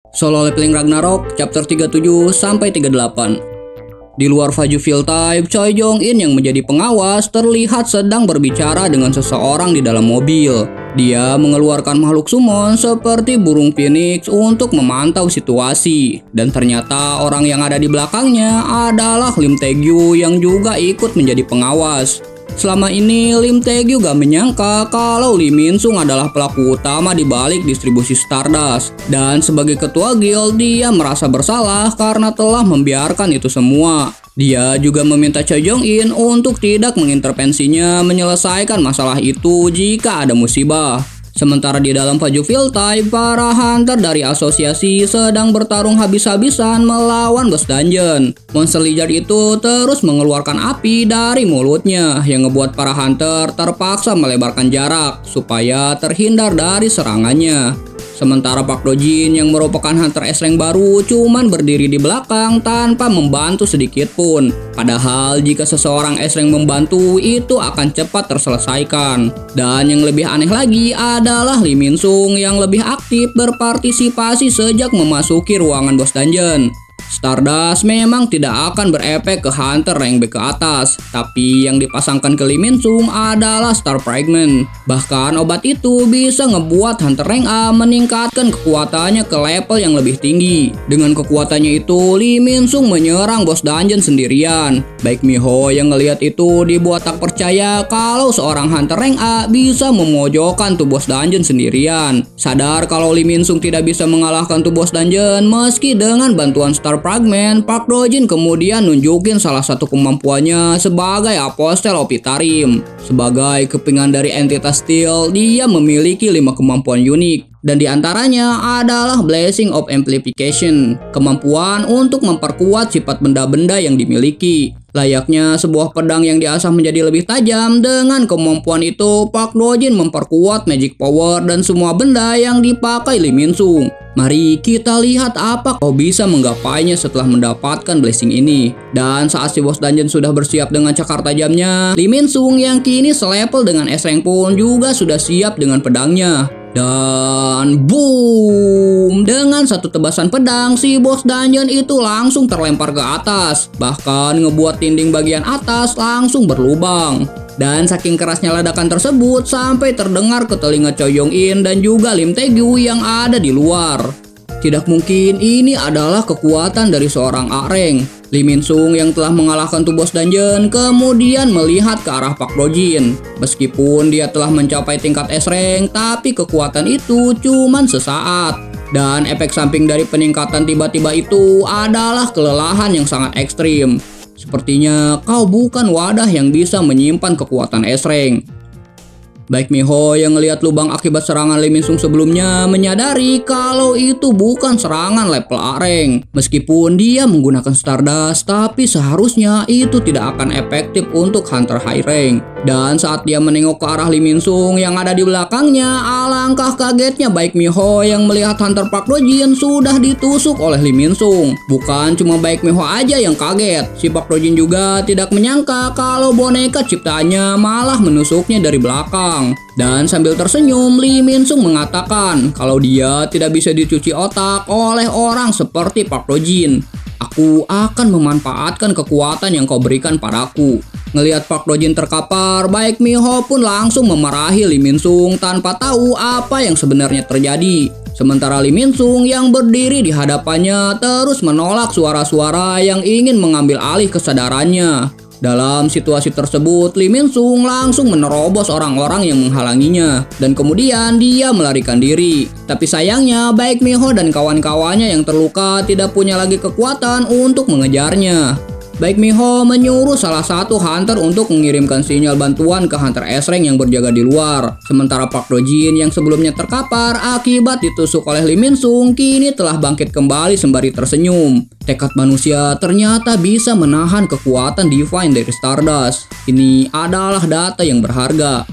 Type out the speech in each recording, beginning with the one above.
Solo Leveling Ragnarok chapter 37-38. Di luar Faju Field Type, Choi Jong In yang menjadi pengawas terlihat sedang berbicara dengan seseorang di dalam mobil. Dia mengeluarkan makhluk summon seperti burung phoenix untuk memantau situasi. Dan ternyata orang yang ada di belakangnya adalah Lim Tae-gyu yang juga ikut menjadi pengawas. Selama ini Lim Tae-gyu gak menyangka kalau Lee Min-sung adalah pelaku utama di balik distribusi Stardust. Dan sebagai ketua guild, dia merasa bersalah karena telah membiarkan itu semua. Dia juga meminta Choi Jong In untuk tidak mengintervensinya menyelesaikan masalah itu jika ada musibah. Sementara di dalam Faju Field Type, para hunter dari asosiasi sedang bertarung habis-habisan melawan bos dungeon. Monster Lizard itu terus mengeluarkan api dari mulutnya yang ngebuat para hunter terpaksa melebarkan jarak supaya terhindar dari serangannya. Sementara Park Do Jin yang merupakan hunter S-rank baru cuman berdiri di belakang tanpa membantu sedikit pun. Padahal jika seseorang S-rank membantu itu akan cepat terselesaikan. Dan yang lebih aneh lagi adalah Lee Min-sung yang lebih aktif berpartisipasi sejak memasuki ruangan boss dungeon. Stardust memang tidak akan berefek ke hunter rank B ke atas, tapi yang dipasangkan ke Lee Min-sung adalah Star Fragment. Bahkan obat itu bisa ngebuat hunter rank A meningkatkan kekuatannya ke level yang lebih tinggi. Dengan kekuatannya itu, Lee Min-sung menyerang bos dungeon sendirian. Baik Miho yang ngelihat itu dibuat tak percaya kalau seorang hunter rank A bisa memojokkan tuh bos dungeon sendirian. Sadar kalau Lee Min-sung tidak bisa mengalahkan tuh bos dungeon meski dengan bantuan Star Fragment, Park Do Jin kemudian nunjukin salah satu kemampuannya sebagai Apostel Opitarim. Sebagai kepingan dari entitas Steel, dia memiliki 5 kemampuan unik. Dan diantaranya adalah Blessing of Amplification, kemampuan untuk memperkuat sifat benda-benda yang dimiliki. Layaknya sebuah pedang yang diasah menjadi lebih tajam, dengan kemampuan itu Park Do Jin memperkuat magic power dan semua benda yang dipakai Lee Min-sung. Mari kita lihat apa kau bisa menggapainya setelah mendapatkan blessing ini. Dan saat si bos dungeon sudah bersiap dengan cakar tajamnya, Lee Min-sung yang kini selevel dengan S-rank pun juga sudah siap dengan pedangnya. Dan boom! Dengan satu tebasan pedang, si bos dungeon itu langsung terlempar ke atas. Bahkan ngebuat dinding bagian atas langsung berlubang. Dan saking kerasnya ledakan tersebut sampai terdengar ke telinga Choi Jong In dan juga Lim Tae-gyu yang ada di luar. Tidak mungkin ini adalah kekuatan dari seorang A-rank. Lee Min-sung yang telah mengalahkan tuh bos dungeon kemudian melihat ke arah Park Do Jin. Meskipun dia telah mencapai tingkat S-rank, tapi kekuatan itu cuman sesaat. Dan efek samping dari peningkatan tiba-tiba itu adalah kelelahan yang sangat ekstrim. Sepertinya kau bukan wadah yang bisa menyimpan kekuatan S-rank. Baik Miho yang ngelihat lubang akibat serangan Lee Min-sung sebelumnya menyadari kalau itu bukan serangan level A-rank. Meskipun dia menggunakan Stardust, tapi seharusnya itu tidak akan efektif untuk hunter high rank. Dan saat dia menengok ke arah Lee Min-sung yang ada di belakangnya, alangkah kagetnya Baik Miho yang melihat hunter Park Do Jin sudah ditusuk oleh Lee Min-sung. Bukan cuma Baik Miho aja yang kaget, si Park Do Jin juga tidak menyangka kalau boneka ciptaannya malah menusuknya dari belakang. Dan sambil tersenyum, Lee Min-sung mengatakan kalau dia tidak bisa dicuci otak oleh orang seperti Park Do Jin. Aku akan memanfaatkan kekuatan yang kau berikan padaku. Ngelihat Park Do Jin terkapar, Baik Miho pun langsung memarahi Lee Min-sung tanpa tahu apa yang sebenarnya terjadi. Sementara Lee Min-sung yang berdiri di hadapannya terus menolak suara-suara yang ingin mengambil alih kesadarannya. Dalam situasi tersebut, Lee Min-sung langsung menerobos orang-orang yang menghalanginya dan kemudian dia melarikan diri. Tapi sayangnya, Baik Miho dan kawan-kawannya yang terluka tidak punya lagi kekuatan untuk mengejarnya. Baik Miho menyuruh salah satu hunter untuk mengirimkan sinyal bantuan ke hunter S-rank yang berjaga di luar. Sementara Park Do Jin yang sebelumnya terkapar akibat ditusuk oleh Lee Min-sung kini telah bangkit kembali sembari tersenyum. Tekad manusia ternyata bisa menahan kekuatan divine dari Stardust. Ini adalah data yang berharga.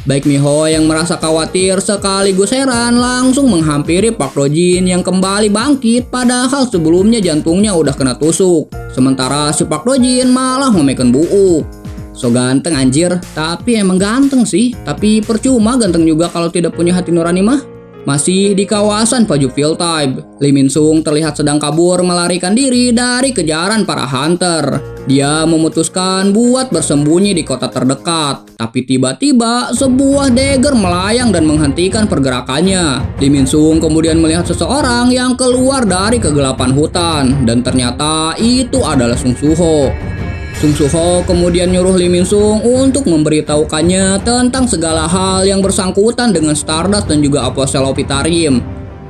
Baik Miho yang merasa khawatir sekaligus heran langsung menghampiri Park Do Jin yang kembali bangkit padahal sebelumnya jantungnya udah kena tusuk. Sementara si Park Do Jin malah memekan buuk. So ganteng anjir, tapi emang ganteng sih. Tapi percuma ganteng juga kalau tidak punya hati nurani mah. Masih di kawasan Fajufield Type, Lee Min Sung terlihat sedang kabur melarikan diri dari kejaran para hunter. Dia memutuskan buat bersembunyi di kota terdekat. Tapi tiba-tiba sebuah dagger melayang dan menghentikan pergerakannya. Lee Min Sung kemudian melihat seseorang yang keluar dari kegelapan hutan. Dan ternyata itu adalah Sung Soo-ho. Sung Soo-ho kemudian nyuruh Lee Min Sung untuk memberitahukannya tentang segala hal yang bersangkutan dengan Stardust dan juga Apostle Opitarium.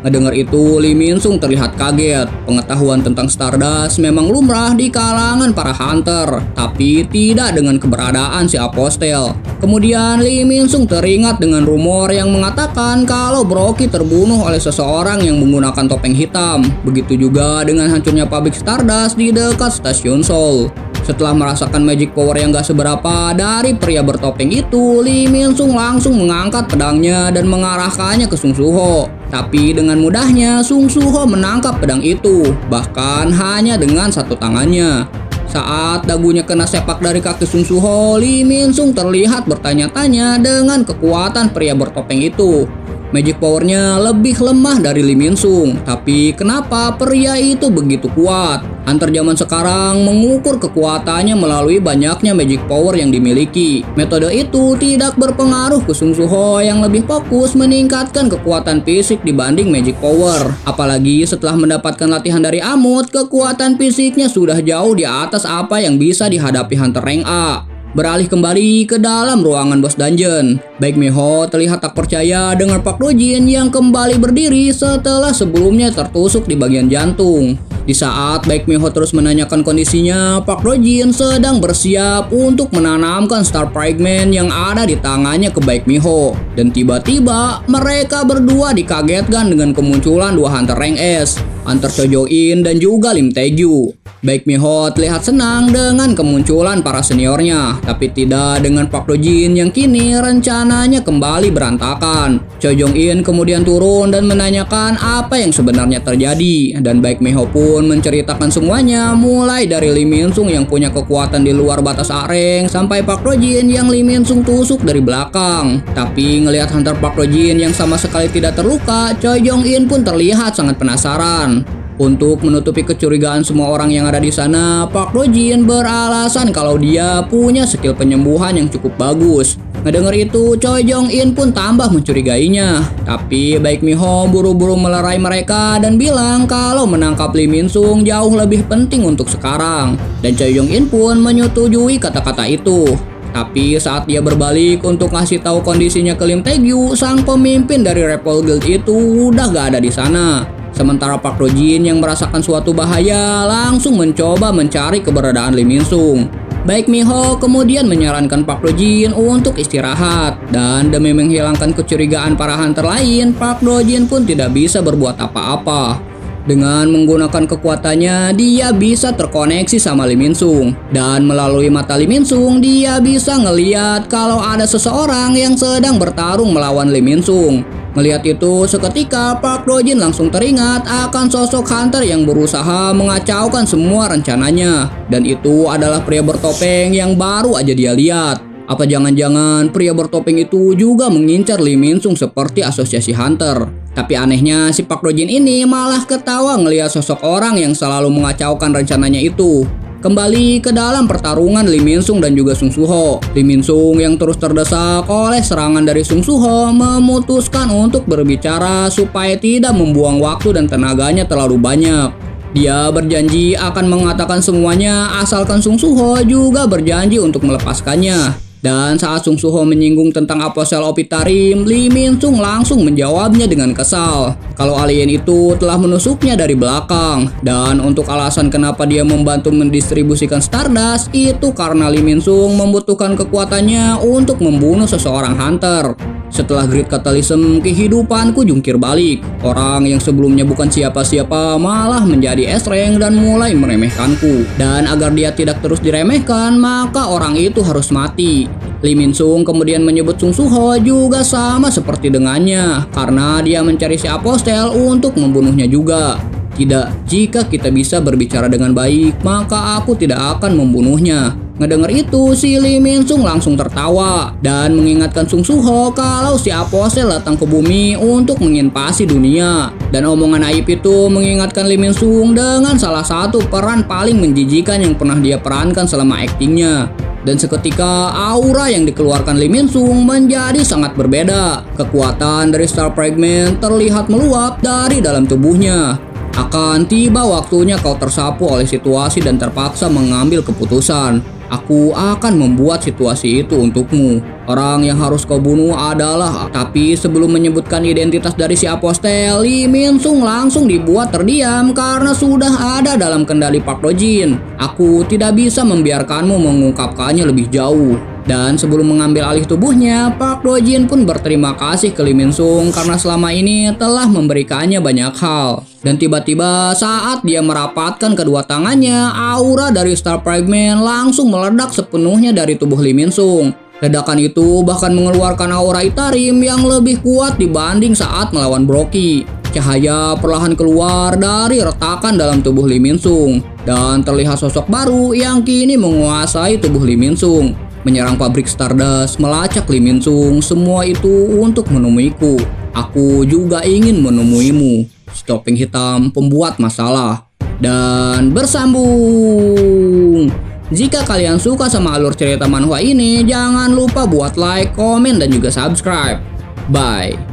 Ngedengar itu, Lee Min Sung terlihat kaget. Pengetahuan tentang Stardust memang lumrah di kalangan para hunter, tapi tidak dengan keberadaan si Apostel. Kemudian Lee Min Sung teringat dengan rumor yang mengatakan kalau Brookie terbunuh oleh seseorang yang menggunakan topeng hitam. Begitu juga dengan hancurnya pabrik Stardust di dekat stasiun Seoul. Setelah merasakan magic power yang gak seberapa dari pria bertopeng itu, Lee Min Sung langsung mengangkat pedangnya dan mengarahkannya ke Sung Soo-ho. Tapi dengan mudahnya Sung Soo-ho menangkap pedang itu, bahkan hanya dengan satu tangannya. Saat dagunya kena sepak dari kaki Sung Soo-ho, Lee Min Sung terlihat bertanya-tanya dengan kekuatan pria bertopeng itu. Magic powernya lebih lemah dari Lee Min Sung, tapi kenapa pria itu begitu kuat? Hunter zaman sekarang mengukur kekuatannya melalui banyaknya magic power yang dimiliki. Metode itu tidak berpengaruh ke Sung Soo-ho yang lebih fokus meningkatkan kekuatan fisik dibanding magic power. Apalagi setelah mendapatkan latihan dari Amut, kekuatan fisiknya sudah jauh di atas apa yang bisa dihadapi Hunter rank A. Beralih kembali ke dalam ruangan bos dungeon, Baek Mi-ho terlihat tak percaya dengan Park Do-jin yang kembali berdiri setelah sebelumnya tertusuk di bagian jantung. Di saat Baek Mi-ho terus menanyakan kondisinya, Park Do-jin sedang bersiap untuk menanamkan Star Fragment yang ada di tangannya ke Baek Mi-ho. Dan tiba-tiba mereka berdua dikagetkan dengan kemunculan dua hunter rank S, Hunter Cho Jo-in dan juga Lim Tae-gyu. Baek Mi-ho terlihat senang dengan kemunculan para seniornya, tapi tidak dengan Park Do-jin yang kini rencananya kembali berantakan. Cho Jong-in kemudian turun dan menanyakan apa yang sebenarnya terjadi, dan Baek Mi-ho pun menceritakan semuanya, mulai dari Lee Min Sung yang punya kekuatan di luar batas areng sampai Park Do-jin yang Lee Min Sung tusuk dari belakang. Tapi ngelihat Hunter Park Do-jin yang sama sekali tidak terluka, Cho Jong-in pun terlihat sangat penasaran. Untuk menutupi kecurigaan semua orang yang ada di sana, Park Do-jin beralasan kalau dia punya skill penyembuhan yang cukup bagus. Ngedenger itu, Choi Jong-in pun tambah mencurigainya. Tapi Baek Mi-ho buru-buru melerai mereka dan bilang kalau menangkap Lee Min Sung jauh lebih penting untuk sekarang. Dan Choi Jong-in pun menyetujui kata-kata itu. Tapi saat dia berbalik untuk ngasih tahu kondisinya ke Lim Tae-gyu, sang pemimpin dari Repol Guild itu udah gak ada di sana. Sementara Park Do-jin yang merasakan suatu bahaya langsung mencoba mencari keberadaan Lee Min Sung. Baek Mi-ho kemudian menyarankan Park Do-jin untuk istirahat. Dan demi menghilangkan kecurigaan para hunter lain, Park Do-jin pun tidak bisa berbuat apa-apa. Dengan menggunakan kekuatannya, dia bisa terkoneksi sama Lee Min Sung. Dan melalui mata Lee Min Sung, dia bisa ngeliat kalau ada seseorang yang sedang bertarung melawan Lee Min Sung. Melihat itu, seketika Park Do-jin langsung teringat akan sosok hunter yang berusaha mengacaukan semua rencananya. Dan itu adalah pria bertopeng yang baru aja dia lihat. Apa jangan-jangan pria bertopeng itu juga mengincar Lee Min Sung seperti asosiasi hunter? Tapi anehnya si Park Do-jin ini malah ketawa ngelihat sosok orang yang selalu mengacaukan rencananya itu. Kembali ke dalam pertarungan Lee Min Sung dan juga Sung Soo-ho. Lee Min Sung yang terus terdesak oleh serangan dari Sung Soo-ho memutuskan untuk berbicara supaya tidak membuang waktu dan tenaganya terlalu banyak. Dia berjanji akan mengatakan semuanya asalkan Sung Soo-ho juga berjanji untuk melepaskannya. Dan saat Sung Soo-ho menyinggung tentang Apostle Opitarium, Lee Min Sung langsung menjawabnya dengan kesal kalau alien itu telah menusuknya dari belakang. Dan untuk alasan kenapa dia membantu mendistribusikan Stardust itu karena Lee Min Sung membutuhkan kekuatannya untuk membunuh seseorang hunter. Setelah Great Catalysm, kehidupanku jungkir balik. Orang yang sebelumnya bukan siapa-siapa malah menjadi es-rank dan mulai meremehkanku. Dan agar dia tidak terus diremehkan, maka orang itu harus mati. Lee Min Sung kemudian menyebut Sung Soo-ho juga sama seperti dengannya, karena dia mencari si Apostel untuk membunuhnya juga. Tidak, jika kita bisa berbicara dengan baik, maka aku tidak akan membunuhnya. Ngedenger itu, si Lee Min Sung langsung tertawa dan mengingatkan Sung Soo Ho kalau si Apostel datang ke bumi untuk menginvasi dunia. Dan omongan aib itu mengingatkan Lee Min Sung dengan salah satu peran paling menjijikan yang pernah dia perankan selama aktingnya. Dan seketika aura yang dikeluarkan Lee Min Sung menjadi sangat berbeda. Kekuatan dari Star Fragment terlihat meluap dari dalam tubuhnya. Akan tiba waktunya kau tersapu oleh situasi dan terpaksa mengambil keputusan. Aku akan membuat situasi itu untukmu. Orang yang harus kau bunuh adalah... Tapi sebelum menyebutkan identitas dari si Apostel, Lee Min Sung langsung dibuat terdiam karena sudah ada dalam kendali Park Do Jin. Aku tidak bisa membiarkanmu mengungkapkannya lebih jauh. Dan sebelum mengambil alih tubuhnya, Park Do Jin pun berterima kasih ke Lee Min Sung karena selama ini telah memberikannya banyak hal. Dan tiba-tiba saat dia merapatkan kedua tangannya, aura dari Star Fragment langsung meledak sepenuhnya dari tubuh Lee Min Sung. Ledakan itu bahkan mengeluarkan aura Itarim yang lebih kuat dibanding saat melawan Broky. Cahaya perlahan keluar dari retakan dalam tubuh Lee Min Sung. Dan terlihat sosok baru yang kini menguasai tubuh Lee Min Sung. Menyerang pabrik Stardust, melacak Lee Min Sung, semua itu untuk menemuiku. Aku juga ingin menemuimu. Topeng hitam pembuat masalah. Dan bersambung. Jika kalian suka sama alur cerita manhwa ini, jangan lupa buat like, komen, dan juga subscribe. Bye.